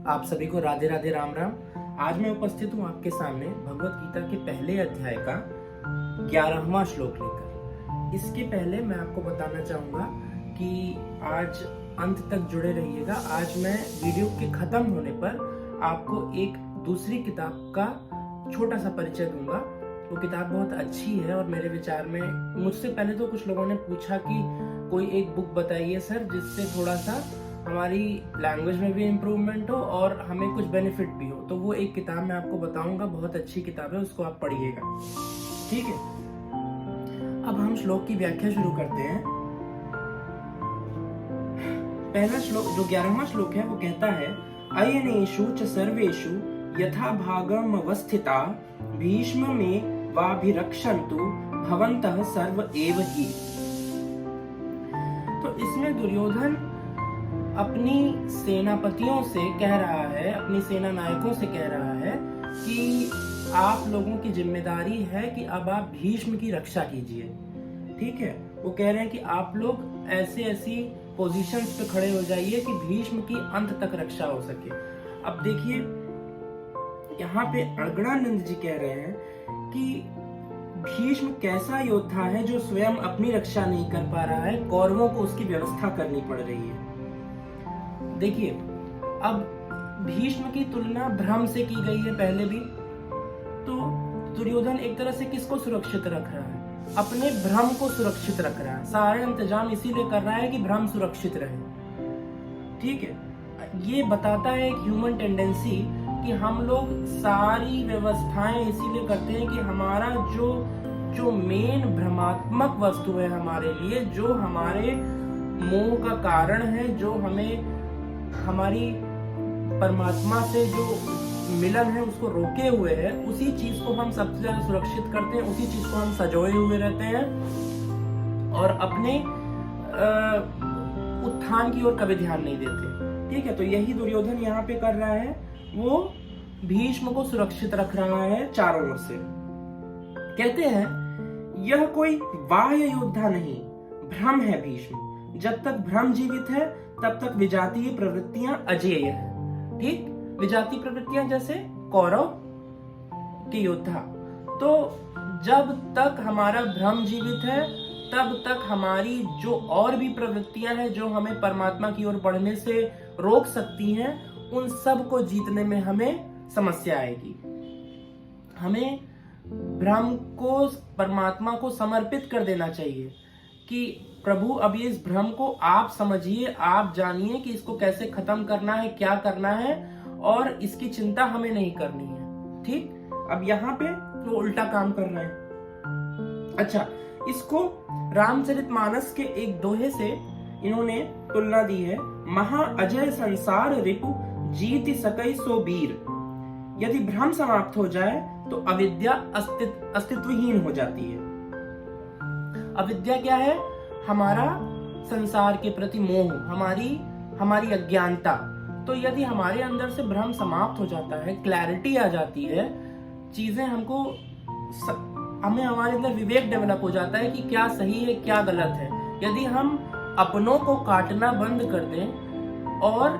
आप सभी को राधे राधे राम राम। आज मैं उपस्थित हूँ आपके सामने भगवत गीता के पहले अध्याय का 11वां श्लोक लेकर। इसके पहले मैं आपको बताना चाहूंगा कि आज अंत तक जुड़े रहिएगा। आज मैं वीडियो के खत्म होने पर आपको एक दूसरी किताब का छोटा सा परिचय दूंगा। वो किताब बहुत अच्छी है और मेरे विचार में मुझसे पहले तो कुछ लोगों ने पूछा कि कोई एक बुक बताइए सर जिससे थोड़ा सा हमारी लैंग्वेज में भी इम्प्रूवमेंट हो और हमें कुछ बेनिफिट भी हो। तो वो एक किताब मैं आपको बताऊंगा, बहुत अच्छी किताब है, उसको आप पढ़िएगा, ठीक है। अब हम श्लोक की व्याख्या शुरू करते हैं। पहला श्लोक जो 11वां श्लोक है वो कहता है, अयनेषु च सर्वेषु यथा भागम अवस्थिता भीष्म में वाभिरक्षन्तु भवन्तः सर्व एव हि। तो इसमें दुर्योधन अपनी सेनापतियों से कह रहा है, अपनी सेना नायकों से कह रहा है कि आप लोगों की जिम्मेदारी है कि अब आप भीष्म की रक्षा कीजिए, ठीक है। वो कह रहे हैं कि आप लोग ऐसी पोजीशंस पे खड़े हो जाइए कि भीष्म की अंत तक रक्षा हो सके। अब देखिए यहाँ पे अगणानंद जी कह रहे हैं कि भीष्म कैसा योद्धा है जो स्वयं अपनी रक्षा नहीं कर पा रहा है, कौरवों को उसकी व्यवस्था करनी पड़ रही है। देखिए अब भीष्म की तुलना भ्रम से की गई है पहले भी। तो दुर्योधन एक तरह से किसको सुरक्षित रख रहा है? अपने भ्रम को सुरक्षित रख रहा है। सारे इंतजाम इसीलिए कर रहा है कि भ्रम सुरक्षित रहे, ठीक है। ये बताता है एक ह्यूमन टेंडेंसी कि हम लोग सारी व्यवस्थाएं इसीलिए करते हैं कि हमारा जो मेन भ्रमात्मक वस्तु है हमारे लिए, जो हमारे मोह का कारण है, जो हमें हमारी परमात्मा से जो मिलन है उसको रोके हुए है, उसी चीज को हम सबसे ज्यादा सुरक्षित करते हैं, उसी चीज को हम सजोए हुए रहते हैं और अपने उत्थान की ओर कभी ध्यान नहीं देते, ठीक है। तो यही दुर्योधन यहाँ पे कर रहा है, वो भीष्म को सुरक्षित रख रहा है चारों ओर से। कहते हैं यह कोई बाह्य योद्धा नहीं, भ्रम है भीष्म। जब तक भ्रम जीवित है तब तक विजातीय प्रवृत्तियां अजेय है, ठीक। विजातीय प्रवृत्तियां जैसे कौरव के योद्धा। तो जब तक हमारा भ्रम जीवित है तब तक हमारी जो और भी प्रवृत्तियां हैं जो हमें परमात्मा की ओर बढ़ने से रोक सकती हैं, उन सब को जीतने में हमें समस्या आएगी। हमें भ्रम को परमात्मा को समर्पित कर देना चाहिए कि प्रभु अब ये इस भ्रम को आप समझिए, आप जानिए कि इसको कैसे खत्म करना है, क्या करना है, और इसकी चिंता हमें नहीं करनी है, ठीक। अब यहाँ पे वो उल्टा काम कर रहे हैं। अच्छा, इसको रामचरितमानस के एक दोहे से इन्होंने तुलना दी है, महा अजय संसार रिपु जीति सकई सो वीर। यदि भ्रम समाप्त हो जाए तो अविद्या अस्तित्वहीन हो जाती है। अविद्या क्या है? हमारा संसार के प्रति मोह, हमारी अज्ञानता। तो यदि हमारे अंदर से भ्रम समाप्त हो जाता है, क्लैरिटी आ जाती है, चीजें हमें हमारे अंदर विवेक डेवलप हो जाता है कि क्या सही है क्या गलत है। यदि हम अपनों को काटना बंद कर दें और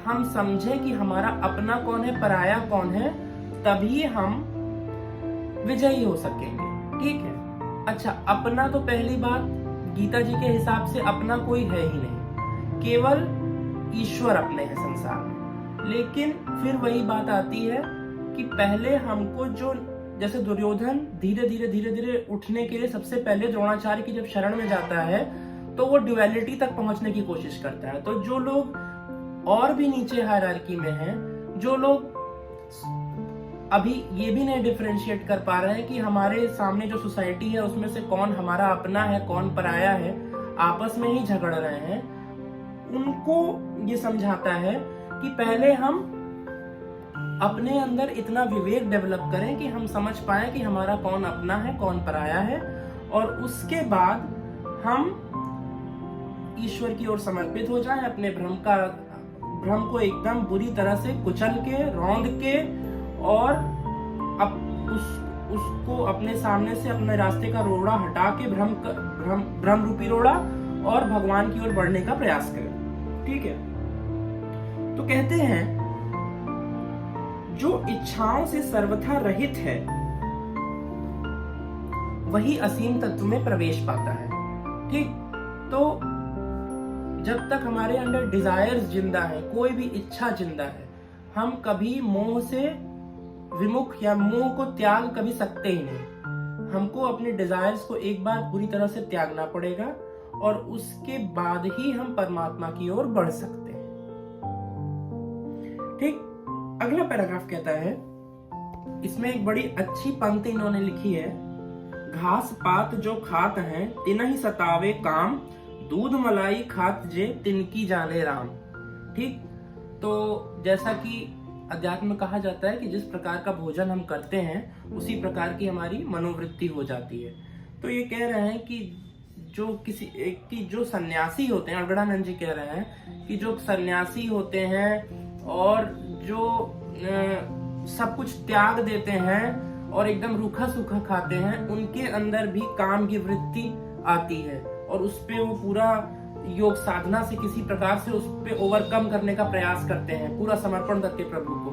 हम समझें कि हमारा अपना कौन है, पराया कौन है, तभी हम विजयी हो सकेंगे, ठीक है। अच्छा, अपना तो पहली बात गीता जी के हिसाब से अपना कोई है ही नहीं, केवल ईश्वर अपने हैं संसार में। लेकिन फिर वही बात आती है कि पहले हमको जैसे दुर्योधन धीरे धीरे उठने के लिए सबसे पहले द्रोणाचार्य की जब शरण में जाता है तो वो ड्युअलिटी तक पहुंचने की कोशिश करता है। तो जो लोग और भी नीचे हायरार्की में हैं, जो लोग अभी ये भी नहीं डिफरेंशिएट कर पा रहे हैं कि हमारे सामने जो सोसाइटी है उसमें से कौन हमारा अपना है कौन पराया है, आपस में ही झगड़ रहे हैं, उनको ये समझाता है कि पहले हम अपने अंदर इतना विवेक डेवलप करें कि हम समझ पाए कि हमारा कौन अपना है कौन पराया है, और उसके बाद हम ईश्वर की ओर समर्पित हो जाएं, अपने भ्रम को एकदम बुरी तरह से कुचल के, रौंद के, और उसको अपने सामने से अपने रास्ते का रोड़ा हटा के भ्रम रूपी रोड़ा और भगवान की ओर बढ़ने का प्रयास करें, ठीक है। तो कहते हैं जो इच्छाओं से सर्वथा रहित है वही असीम तत्व में प्रवेश पाता है। ठीक, तो जब तक हमारे अंदर डिजायर्स जिंदा है, कोई भी इच्छा जिंदा है, हम कभी मोह से विमुख या मोह को त्याग कभी सकते ही नहीं। हमको अपने डिजायर्स को एक बार पूरी तरह से त्यागना पड़ेगा और उसके बाद ही हम परमात्मा की ओर बढ़ सकते हैं। ठीक, अगला पैराग्राफ कहता है, इसमें एक बड़ी अच्छी पंक्ति इन्होंने लिखी है, घास पात जो खात हैं तिनहि सतावे काम, दूध मलाई खात जे तिनकी जाने राम। ठीक, तो जैसा कि अध्यात्म में कहा जाता है कि जिस प्रकार का भोजन हम करते हैं उसी प्रकार की हमारी मनोवृत्ति हो जाती है। तो ये कह रहे हैं कि जो सन्यासी होते हैं, अगड़ानंद जी कह रहे हैं कि जो सन्यासी होते हैं और जो सब कुछ त्याग देते हैं और एकदम रूखा सूखा खाते हैं, उनके अंदर भी काम की वृत्ति आती है और उस पे वो पूरा योग साधना से किसी प्रकार से उस पे ओवरकम करने का प्रयास करते हैं, पूरा समर्पण करके प्रभु को।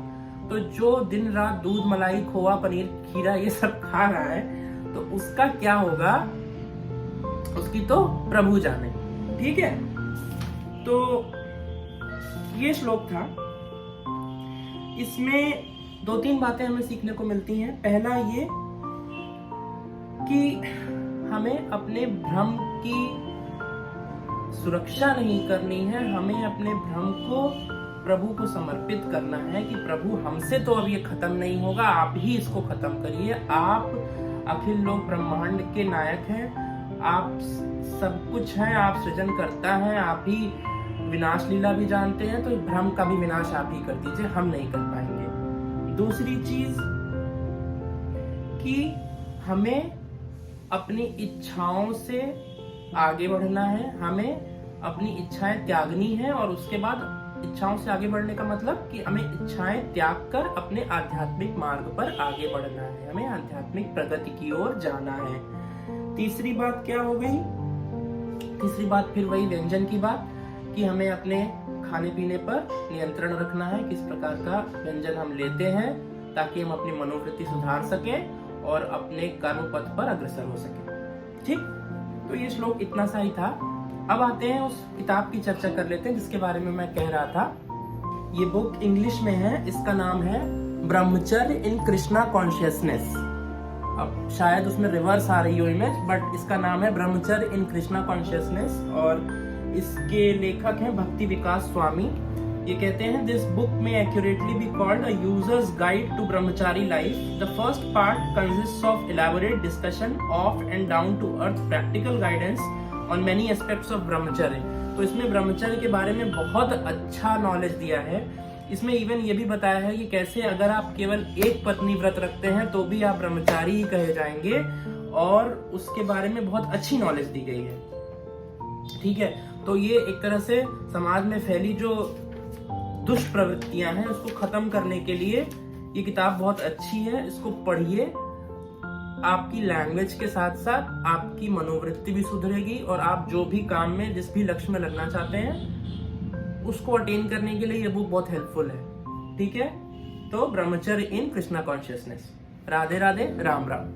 तो जो दिन रात दूध मलाई खोआ पनीर खीरा ये सब खा रहा है तो उसका क्या होगा, उसकी तो प्रभु जाने। ठीक है, तो ये श्लोक था। इसमें 2-3 बातें हमें सीखने को मिलती हैं। पहला ये कि हमें अपने भ्रम की सुरक्षा नहीं करनी है, हमें अपने भ्रम को प्रभु को समर्पित करना है कि प्रभु हमसे तो अब ये खत्म नहीं होगा, आप ही इसको खत्म करिए। आप अखिल लोक ब्रह्मांड के नायक हैं, आप सब कुछ हैं, आप सृजन करता है, आप ही विनाश लीला भी जानते हैं, तो भ्रम का भी विनाश आप ही कर दीजिए, हम नहीं कर पाएंगे। दूसरी चीज कि हमें अपनी इच्छाओं से आगे बढ़ना है, हमें अपनी इच्छाएं त्यागनी है और उसके बाद इच्छाओं से आगे बढ़ने का मतलब कि हमें इच्छाएं त्याग कर अपने आध्यात्मिक मार्ग पर आगे बढ़ना है, हमें आध्यात्मिक प्रगति की ओर जाना है। तीसरी बात क्या हो गई? तीसरी बात फिर वही व्यंजन की बात कि हमें अपने खाने पीने पर नियंत्रण रखना है, किस प्रकार का व्यंजन हम लेते हैं ताकि हम अपनी मनोवृत्ति सुधार सकें और अपने कर्म पथ पर अग्रसर हो सकें। ठीक, तो ये श्लोक इतना सा ही था। अब आते हैं उस किताब की चर्चा कर लेते हैं जिसके बारे में मैं कह रहा था। ये बुक इंग्लिश में है, इसका नाम है ब्रह्मचर्य इन कृष्णा कॉन्शियसनेस। अब शायद उसमें रिवर्स आ रही हो इमेज, बट इसका नाम है ब्रह्मचर्य इन कृष्णा कॉन्शियसनेस और इसके लेखक हैं भक्ति विकास स्वामी। ये कहते हैं दिस बुक में accurately be called a user's guide to brahmachari life. The first part consists of elaborate discussion of and down to earth practical guidance on many aspects of brahmacharya. तो इसमें ब्रह्मचर्य के बारे में बहुत अच्छा नॉलेज दिया है। इसमें इवन ये भी बताया है कि कैसे अगर आप केवल एक पत्नी व्रत रखते हैं तो भी आप ब्रह्मचारी ही कहे जाएंगे, और उसके बारे में बहुत अच्छी नॉलेज दी गई है। ठीक है, तो ये एक तरह से समाज में फैली जो दुष्प्रवृत्तियां हैं उसको खत्म करने के लिए ये किताब बहुत अच्छी है। इसको पढ़िए, आपकी लैंग्वेज के साथ साथ आपकी मनोवृत्ति भी सुधरेगी और आप जो भी काम में जिस भी लक्ष्य में लगना चाहते हैं उसको अटेन करने के लिए ये बुक बहुत हेल्पफुल है। ठीक है, तो ब्रह्मचर्य इन कृष्णा कॉन्शियसनेस। राधे राधे, राम राम।